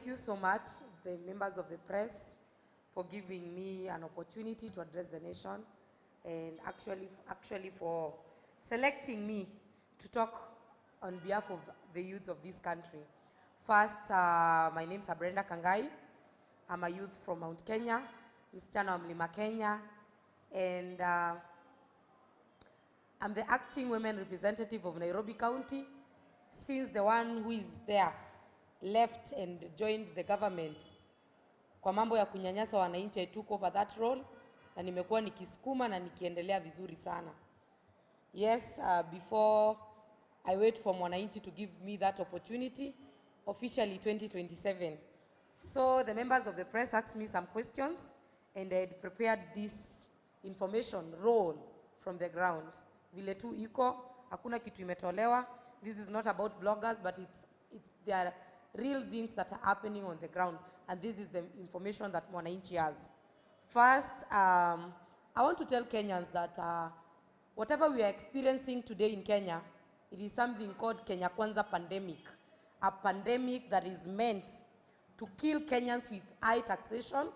you so much, the members of the press, for giving me an opportunity to address the nation, and actually for selecting me to talk on behalf of the youth of this country. First, my name is Brenda Kangai. I'm a youth from Mount Kenya, msichana wa Mlima Kenya, and I'm the acting women representative of Nairobi County since the one who is there left and joined the government. Kwa mambo ya kunyanyasa wananchi, I took over that role na nimekuwa nikisukuma na nikiendelea vizuri sana. Yes, before I wait for mwananchi to give me that opportunity, officially 2027. So the members of the press asked me some questions and I had prepared this information role from the ground. Vile tu iko, hakuna kitu imetolewa. This is not about bloggers, but there are real things that are happening on the ground, and this is the information that mwananchi has. First, I want to tell Kenyans that whatever we are experiencing today in Kenya, it is something called Kenya Kwanza pandemic, a pandemic that is meant to kill Kenyans with high taxation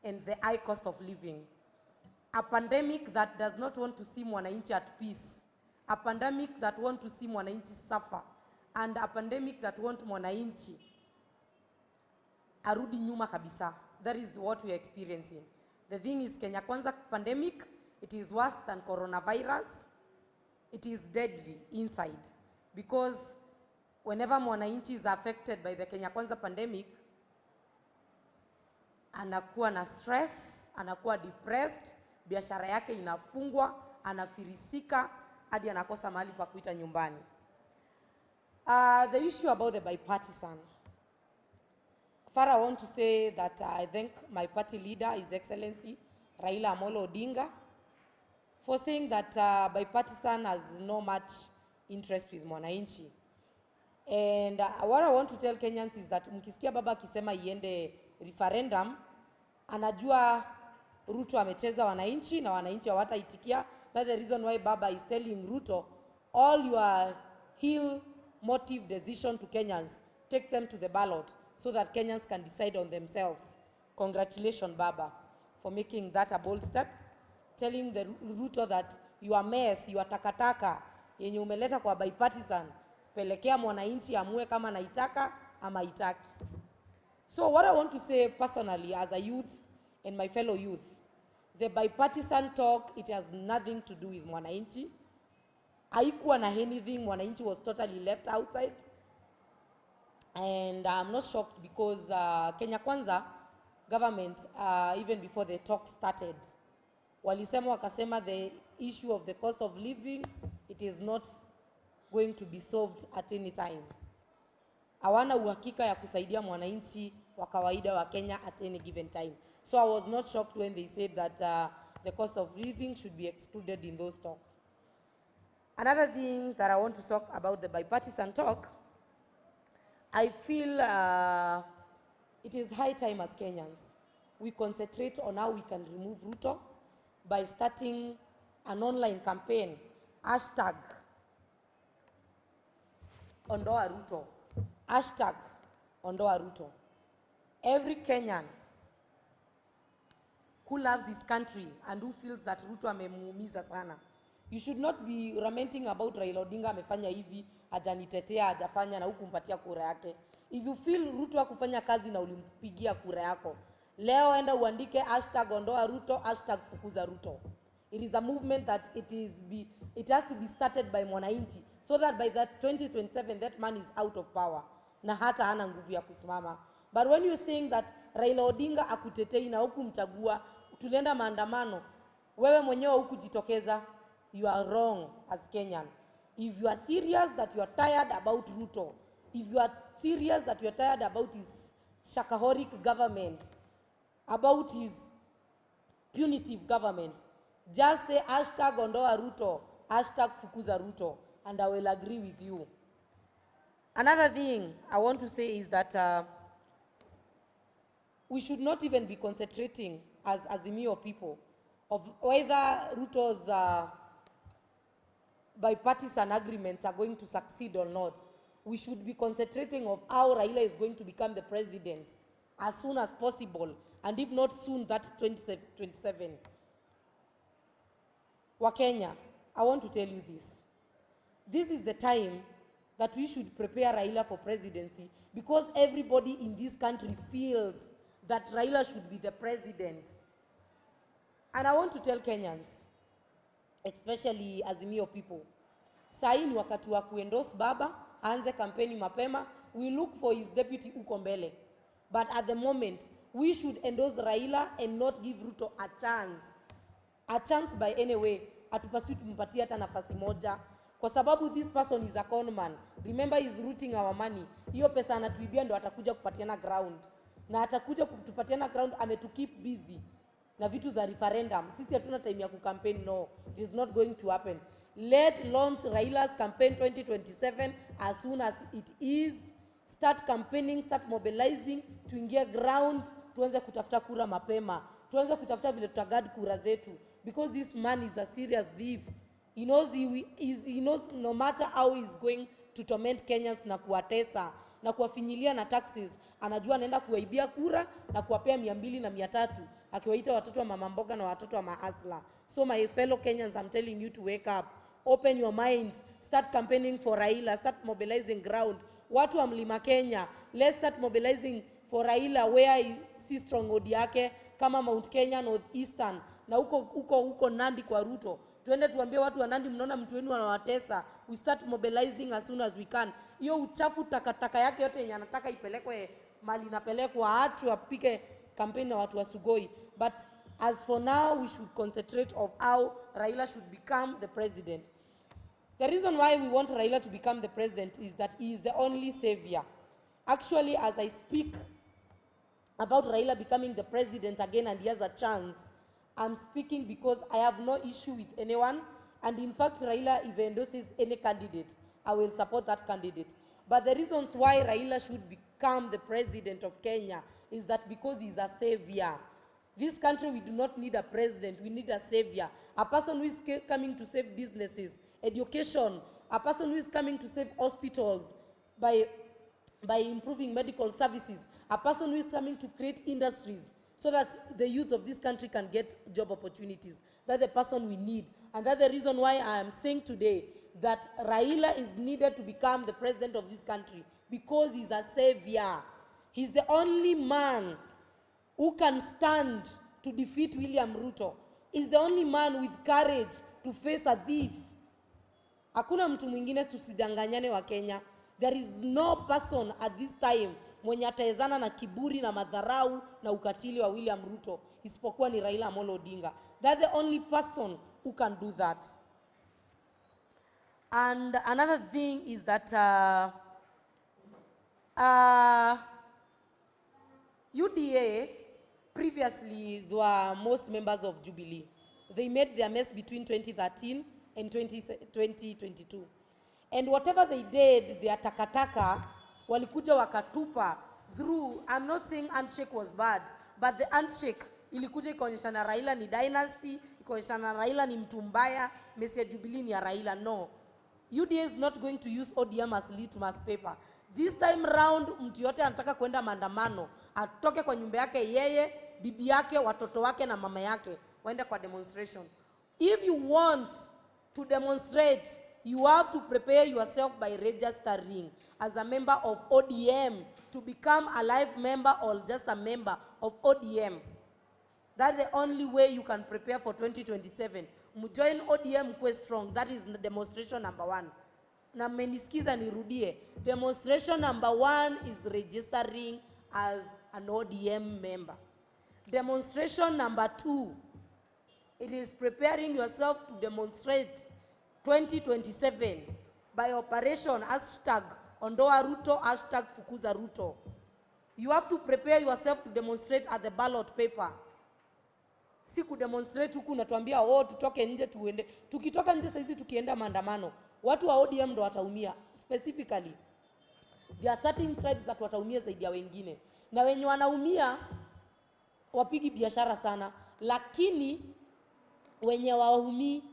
and the high cost of living. A pandemic that does not want to see mwananchi at peace. A pandemic that wants to see mwananchi suffer. And a pandemic that wants mwananchi arudi nyuma kabisa. That is what we are experiencing. The thing is, Kenya Kwanza pandemic, it is worse than coronavirus. It is deadly inside. Because whenever mwananchi is affected by the Kenya Kwanza pandemic, anakuwa na stress, anakuwa depressed, biashara yake inafungwa, anafirisika, hadi anakosa mahali pa kuita nyumbani. The issue about the bipartisan. First, I want to say that I thank my party leader, His Excellency Raila Odinga, for saying that bipartisan has no much interest with mwananchi. And what I want to tell Kenyans is that mkisikia baba akisema iende referendum, anajua RUTO amecheza wananchi na wananchi hawataitikia. That's the reason why baba is telling RUTO, all your heel motive decision to Kenyans, take them to the ballot so that Kenyans can decide on themselves. Congratulations, Baba, for making that a bold step, telling the RUTO that your mess, your takataka, yenye umeleta kwa bipartisan, pelekea mwananchi amue kama naitaka ama itaki. So what I want to say personally as a youth and my fellow youth, the bipartisan talk, it has nothing to do with mwananchi. Haikuwa na anything, mwananchi was totally left outside. And I'm not shocked because Kenya Kwanza government, even before the talk started, walisema wakasema the issue of the cost of living, it is not going to be solved at any time. Hawana uhakika ya kusaidia mwananchi wa kawaida wa Kenya at any given time. So I was not shocked when they said that the cost of living should be excluded in those talks. Another thing that I want to talk about the bipartisan talk, I feel it is high time as Kenyans we concentrate on how we can remove RUTO by starting an online campaign, hashtag Ondoa RUTO, hashtag Ondoa RUTO. Every Kenyan who loves his country and who feels that RUTO amemuumiza sana, you should not be lamenting about Raila Odinga amefanya hivi, hajanitetea, hajafanya na huku mpatia kura yake. If you feel RUTO hakufanya kazi na ulimpigia kura yako, leo enda uandike hashtag Ondoa RUTO, hashtag Fukuza RUTO. It is a movement that it has to be started by mwananchi so that by that 2027 that man is out of power na hata hana nguvu ya kusimama. But when you're saying that Raila Odinga akutetei na huku mchagua, tulienda maandamano, wewe mwenyewe hukujitokeza, you are wrong as Kenyan. If you are serious that you are tired about RUTO, if you are serious that you are tired about his shakaholic government, about his punitive government, just say hashtag Ondoa RUTO, hashtag Fukuza RUTO, and I will agree with you. Another thing I want to say is that we should not even be concentrating as Azimio people of whether RUTO's bipartisan agreements are going to succeed or not. we should be concentrating of how Raila is going to become the president as soon as possible, and if not soon, that's 2027. Wakenya, I want to tell you this. This is the time that we should prepare Raila for presidency, because everybody in this country feels that Raila should be the president. And I want to tell Kenyans, especially Azimio people, sahi ni wakati wa kuendorse baba, aanze kampeni mapema, we look for his deputy uko mbele. But at the moment, we should endorse Raila and not give RUTO a chance. A chance by any way, atupaswi tumpatie hata nafasi moja. Kwa sababu this person is a con man. Remember, he's rooting our money. Hiyo pesa anatuibia ndo atakuja kupatiana ground. Na atakuja kutupatiana ground, ametukeep busy na vitu za referendum. Sisi hatuna time ya kucampaign, no. It is not going to happen. Let launch Raila's campaign 2027 as soon as it is. Start campaigning, start mobilizing, tuingie ground, tuanze kutafuta kura mapema. Tuanze kutafuta vile tutagard kura zetu. Because this man is a serious thief. He knows he knows no matter how he's going to torment Kenyans na kuwatesa na kuwafinyilia na taxes, anajua anaenda kuwaibia kura na kuwapea 200 na 300, akiwaita watoto wa mama mboga na watoto wa maasla. So my fellow Kenyans, I'm telling you to wake up. Open your minds. Start campaigning for Raila. Start mobilizing ground. Watu wa Mlima Kenya, let's start mobilizing for Raila where si stronghold yake kama Mount Kenya, North Eastern na huko Nandi kwa RUTO. Tuende tuambie watu wa Nandi, mnaona mtu wenu anawatesa. We start mobilizing as soon as we can. Hiyo uchafu takataka yake yote yenye anataka ipelekwe mali napelekwa, watu wapike campaign na watu wa Sugoi. But as for now, we should concentrate of how Raila should become the president. The reason why we want Raila to become the president is that he is the only savior. Actually, as I speak about Raila becoming the president again and he has a chance, I'm speaking because I have no issue with anyone. And in fact, Raila, if he endorses any candidate, I will support that candidate. But the reasons why Raila should become the president of Kenya is that because he's a savior. This country, we do not need a president, we need a savior. A person who is coming to save businesses, education, a person who is coming to save hospitals by improving medical services, a person who is coming to create industries so that the youth of this country can get job opportunities. That's the person we need. And that's the reason why I am saying today that Raila is needed to become the president of this country, because he's a savior. He's the only man who can stand to defeat William Ruto. He's the only man with courage to face a thief. Hakuna mtu mwingine, tusidanganyane wa Kenya. There is no person at this time mwenye ataezana na kiburi na madharau na ukatili wa William Ruto isipokuwa ni Raila Amolo Odinga. That's the only person who can do that. And another thing is that UDA, previously, there were most members of Jubilee. They made their mess between 2013 and 2022. And whatever they did, their takataka, walikuja wakatupa through. I'm not saying handshake was bad, but the handshake ilikuja ikaonyeshana Raila ni dynasty, ikaonyeshana Raila ni mtu mbaya, message ya Jubilee ni ya Raila. No. UDA is not going to use ODM as litmus paper. This time round, mtu yote anataka kwenda maandamano, atoke kwa nyumba yake yeye, bibi yake, watoto wake na mama yake, waende kwa demonstration. If you want to demonstrate, you have to prepare yourself by registering as a member of ODM to become a live member or just a member of ODM. That's the only way you can prepare for 2027. Join ODM, mkwe strong. That is demonstration number 1. Na menisikiza nirudie. Demonstration number 1 is registering as an ODM member. Demonstration number 2, it is preparing yourself to demonstrate 2027 by operation #Ondoa Ruto, #Fukuza Ruto. You have to prepare yourself to demonstrate at the ballot paper. Si kudemonstrate huku natuambia tutoke nje tuende. Tukitoka nje saizi tukienda maandamano, watu wa ODM ndo wataumia. Specifically, there are certain tribes that wataumia zaidi ya wengine. Na wenye wanaumia wapigi biashara sana, lakini wenye waumii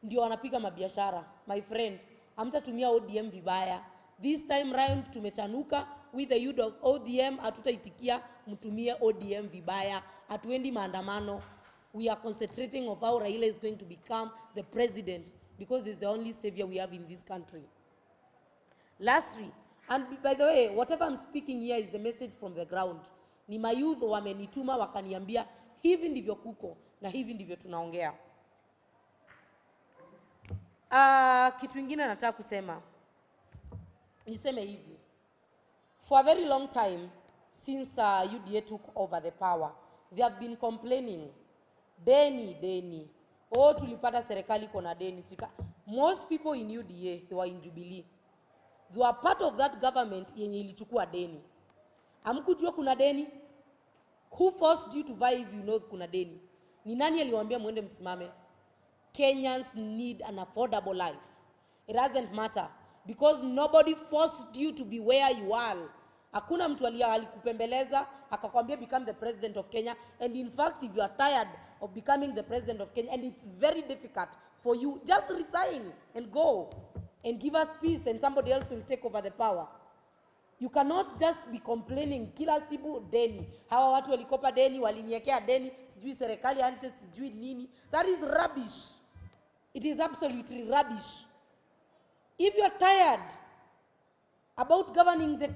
ndio wanapiga mabiashara. My friend, hamtatumia ODM vibaya. This time round tumechanuka with the youth of ODM, hatutaitikia mtumie ODM vibaya, hatuendi maandamano. We are concentrating of how Raila is going to become the president, because he's the only savior we have in this country. Lastly, and by the way, whatever I'm speaking here is the message from the ground. Ni mayouth wamenituma wakaniambia hivi ndivyo kuko na hivi ndivyo tunaongea. Kitu kingine nataka kusema. Niseme hivi. For a very long time since UDA took over the power, they have been complaining deni. Oh, tulipata serikali kona deni. Most people in UDA, they were in Jubilee. They were part of that government yenye ilichukua deni. Hamkujua kuna deni? Who forced you to buy if you know kuna deni? Ni nani aliwaambia muende msimame? Kenyans need an affordable life. It doesn't matter, because nobody forced you to be where you are. Hakuna mtu alikupembeleza akakwambia become the president of Kenya. And in fact, if you are tired of becoming the president of Kenya and it's very difficult for you, just resign and go and give us peace, and somebody else will take over the power. You cannot just be complaining kila siku deni. Hawa watu walikopa deni, waliniekea deni, sijui serikali handshake, sijui nini. That is rubbish. It is absolutely rubbish. If you are tired about governing the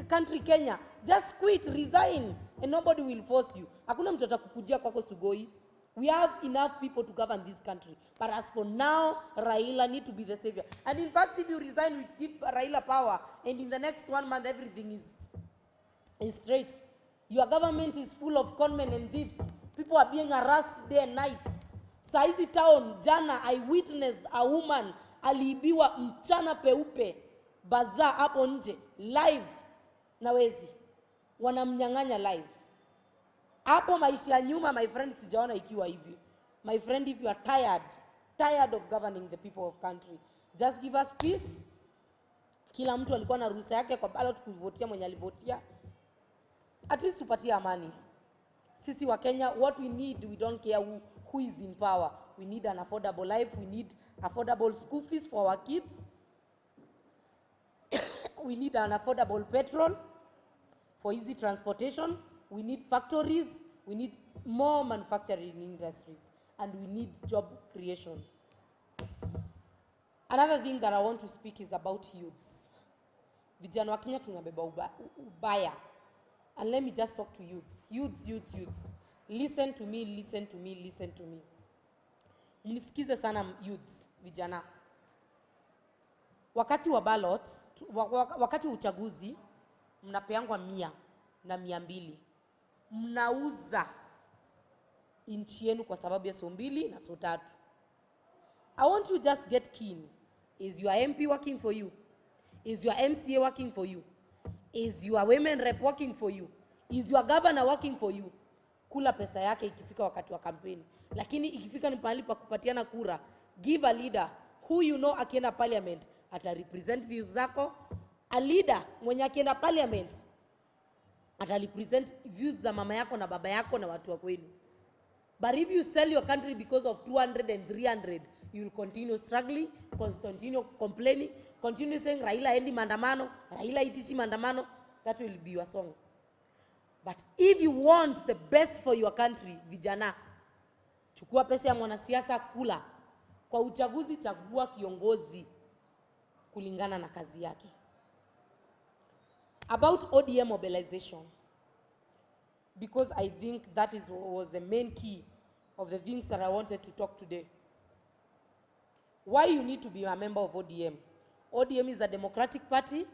country Kenya, just quit, resign, and nobody will force you. Hakuna mtu atakukujia kwako sugoi. We have enough people to govern this country. But as for now, Raila need to be the savior. And in fact, if you resign, we give Raila power, and in the next 1 month, everything is straight. Your government is full of conmen and thieves. People are being harassed day and night. Saizi town, jana, I witnessed a woman aliibiwa mchana peupe, bazaar hapo nje, live na wezi. Wanamnyang'anya live. Hapo maisha ya nyuma, my friend, sijaona ikiwa hivi. My friend, if you are tired of governing the people of country, just give us peace. Kila mtu alikuwa na ruhusa yake kwa ballot kuvotia mwenye alivotia. At least tupatie amani. Sisi wa Kenya, what we need, we don't care who is in power. We need an affordable life. We need affordable school fees for our kids. We need an affordable petrol for easy transportation. We need factories. We need more manufacturing industries. And we need job creation. Another thing that I want to speak is about youths. Vijana wa Kenya tunabeba ubaya. And let me just talk to youths. Youths. Listen to me. Mnisikize sana youths, vijana. Wakati wa ballot, wakati uchaguzi, mnapeangwa 100 na 200. Mnauza nchi yenu kwa sababu ya so 2 na so 3. I want you just get keen. Is your MP working for you? Is your MCA working for you? Is your women rep working for you? Is your governor working for you? Kula pesa yake ikifika wakati wa kampeni. Lakini ikifika ni pahali pa kupatiana kura, give a leader who you know akienda parliament ata represent views zako. A leader mwenye akienda parliament ata represent views za mama yako na baba yako na watu wa kwenu. But if you sell your country because of 200 and 300, you will continue struggling, continue complaining, continue saying Raila endi maandamano, Raila itishi maandamano. That will be your song. But if you want the best for your country, vijana, chukua pesa ya mwanasiasa kula. Kwa uchaguzi chagua kiongozi kulingana na kazi yake. About ODM mobilization, because I think that was the main key of the things that I wanted to talk today. Why you need to be a member of ODM? ODM is a democratic party,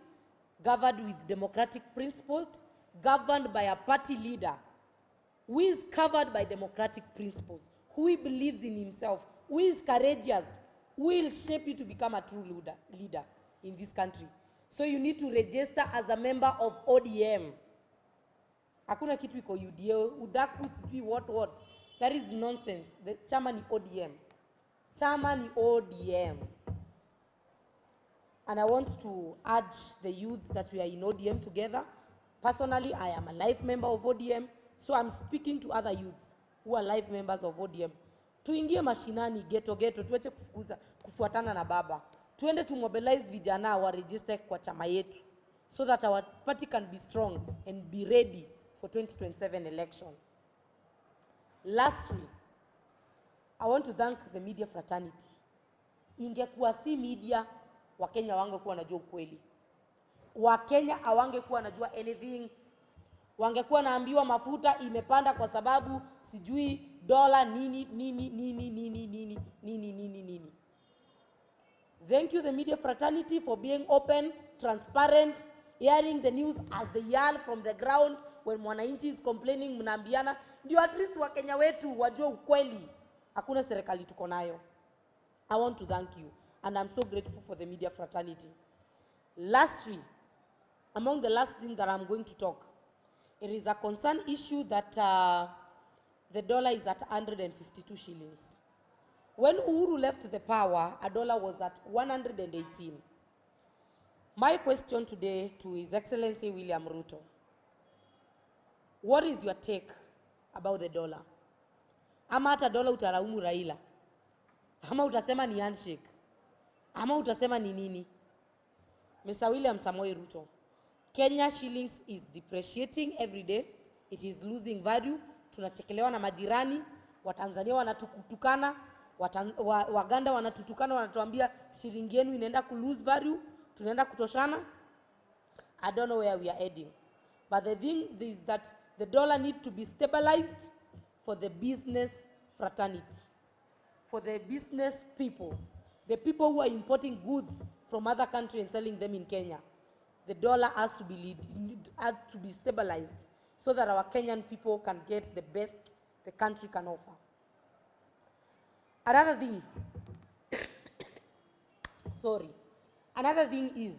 governed with democratic principles, governed by a party leader who is covered by democratic principles, who believes in himself, who is courageous, who will shape you to become a true leader in this country. So you need to register as a member of ODM. Hakuna kitu iko UDA, udaku sijui what. That is nonsense. The chama ni ODM. Chama ni ODM. And I want to urge the youths that we are in ODM together. Personally, I am a life member of ODM, so I'm speaking to other youths who are life members of ODM. Tuingie mashinani, ghetto, tuache kufuatana na baba. tuende to mobilize vijana wa register kwa chama yetu so that our party can be strong and be ready for 2027 election. Lastly, I want to thank the media fraternity. Ingekuwa si media, Wakenya wangekuwa wanajua ukweli. Wakenya hawangekuwa wanajua anything. Wangekuwa naambiwa mafuta imepanda kwa sababu sijui dola nini. Thank you the media fraternity for being open, transparent, hearing the news as they yell from the ground when mwananchi is complaining, mnaambiana ndio at least Wakenya wetu wajue ukweli. Hakuna serikali tuko nayo. I want to thank you and I'm so grateful for the media fraternity. Lastly, among the last thing that I'm going to talk, it is a concern issue that the dollar is at 152 shillings. When Uhuru left the power, a dollar was at 118. My question today to His Excellency William Ruto, what is your take about the dollar? Ama hata dollar utaraumu Raila? Ama utasema ni handshake? Ama utasema ni nini? Mr. William Samoei Ruto, Kenya shillings is depreciating every day. It is losing value. Tunachekelewa na majirani. Watanzania wanatutukana. Waganda wanatutukana, wanatuambia shilingi yenu inaenda ku lose value. Tunaenda kutoshana. I don't know where we are heading. But the thing is that the dollar needs to be stabilized for the business fraternity, for the business people, the people who are importing goods from other countries and selling them in Kenya. The dollar has to be stabilized so that our Kenyan people can get the best the country can offer. Another thing, another thing is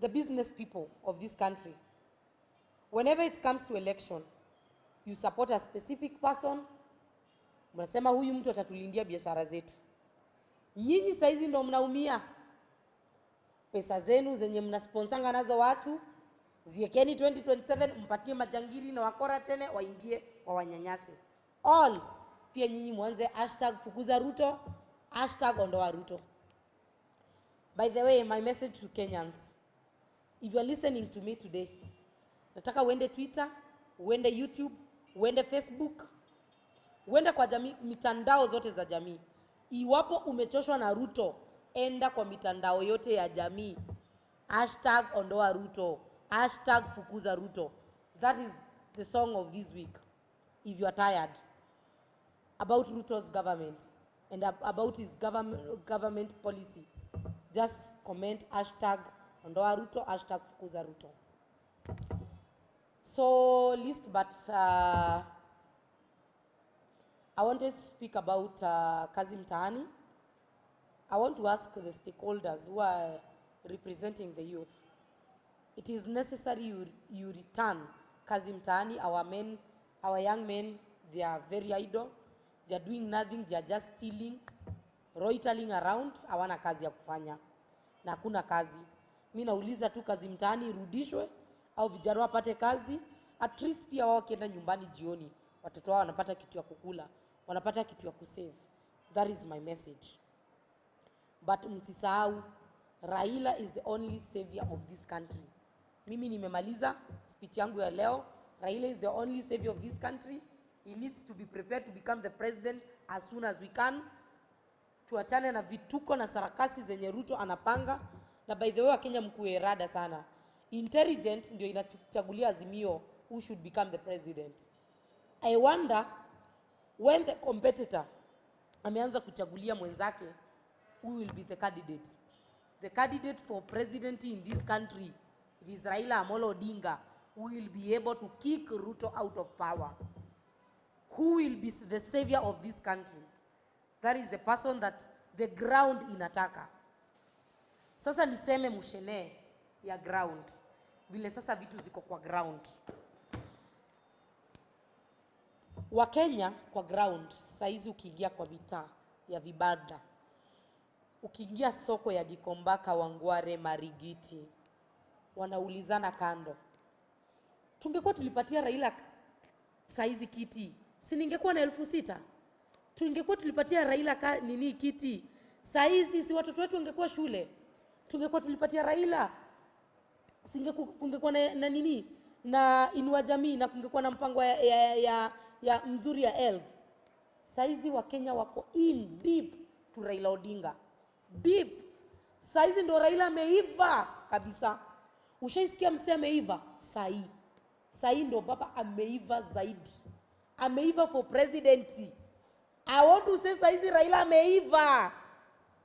the business people of this country. Whenever it comes to election, you support a specific person. Mnasema huyu mtu atatulindia biashara zetu. Nyinyi saizi ndo mnaumia. Pesa zenu zenye mnasponsanga nazo watu, ziekeni 2027 mpatie majangiri na wakora tene waingie wawanyanyase. All, pia nyinyi mwanze #fukuza Ruto, #ondoa Ruto. By the way, my message to Kenyans, if you are listening to me today, nataka uende Twitter, uende YouTube, uende Facebook, uende kwa jamii, mitandao zote za jamii. Iwapo umechoshwa na Ruto, enda kwa mitandao yote ya jamii. #ondoa Ruto, #fukuza Ruto. That is the song of this week. If you are tired about Ruto's government and about his government policy, just comment #ondoa Ruto, #fukuza Ruto. So, least but I wanted to speak about kazi mtaani. I want to ask the stakeholders who are representing the youth. It is necessary you return kazi mtaani. Our young men, they are very idle. They are doing nothing. They are just stealing, loitering around. Hawana kazi ya kufanya. Na hakuna kazi. Mimi nauliza tu kazi mtaani irudishwe au vijana wapate kazi. At least pia wao kienda nyumbani jioni, watoto wao wanapata kitu ya kukula, wanapata kitu ya kusave. That is my message. But msisahau, Raila is the only savior of this country. Mimi nimemaliza speech yangu ya leo. Raila is the only savior of this country. He needs to be prepared to become the president as soon as we can. Tuachane na vituko na sarakasi zenye Ruto anapanga. Na by the way, Kenya mkuu rada sana. Intelligent ndio inachagulia Azimio who should become the president. I wonder when the competitor ameanza kuchagulia mwenzake, who will be the candidate? The candidate for presidency in this country, it is Raila Amolo Odinga, who will be able to kick Ruto out of power. Who will be the savior of this country? That is the person that the ground inataka. Sasa niseme mushene ya ground. Vile sasa vitu ziko kwa ground. Wakenya kwa ground, saizi ukiingia kwa mitaa ya vibanda, ukiingia soko ya Gikomba, Kawangware, Marigiti, wanaulizana kando. Tungekuwa tulipatia Raila saizi kiti, si ningekuwa na 6,000? tungekuwa tulipatia Raila nini kiti, saa hizi si watoto wetu wangekuwa shule. Tungekuwa tulipatia Raila, kungekuwa na nini na inua jamii, na kungekuwa na mpango ya mzuri ya health. Saa hizi wa Kenya wako in deep to Raila Odinga, deep. Saa hizi ndo Raila ameiva kabisa. Ushaisikia msee ameiva? Saa hii ndo baba ameiva zaidi, ameiva for presidency. I want to say saa hizi Raila ameiva.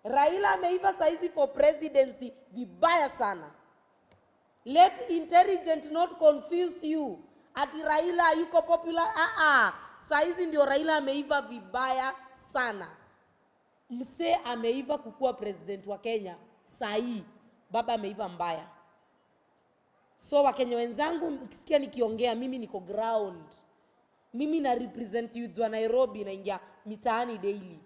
Raila ameiva saa hizi for presidency vibaya sana. Let intelligent not confuse you. Ati Raila yuko popular. Saa hizi ndio Raila ameiva vibaya sana. Mse ameiva kukuwa president wa Kenya. Saa hii baba ameiva mbaya. So Wakenya wenzangu, mkisikia nikiongea, mimi niko ground. Mimi na represent youth wa Nairobi, na ingia mitaani daily.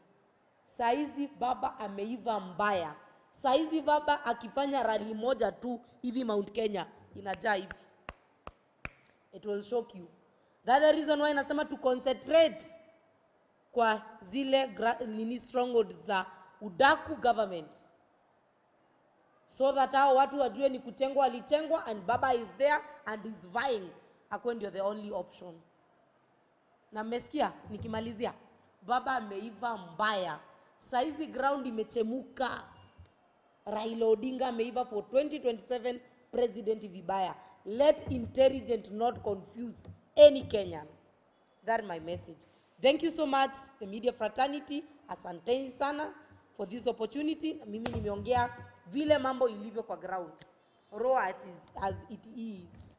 Saa hizi baba ameiva mbaya. Saa hizi baba akifanya rally moja tu hivi Mount Kenya inajaa hivi. It will shock you. That's the reason why nasema to concentrate kwa zile strongholds za udaku government, so that hao watu wajue ni kutengwa alitengwa, and baba is there and is vying akuwe ndio the only option. Na mmesikia nikimalizia, baba ameiva mbaya. Saizi ground imechemuka. Raila Odinga ameiva for 2027 president vibaya. Let intelligent not confuse any Kenyan. That's my message. Thank you so much, the media fraternity. Asanteni sana for this opportunity. Mimi nimeongea vile mambo ilivyo kwa ground. Raw as it is.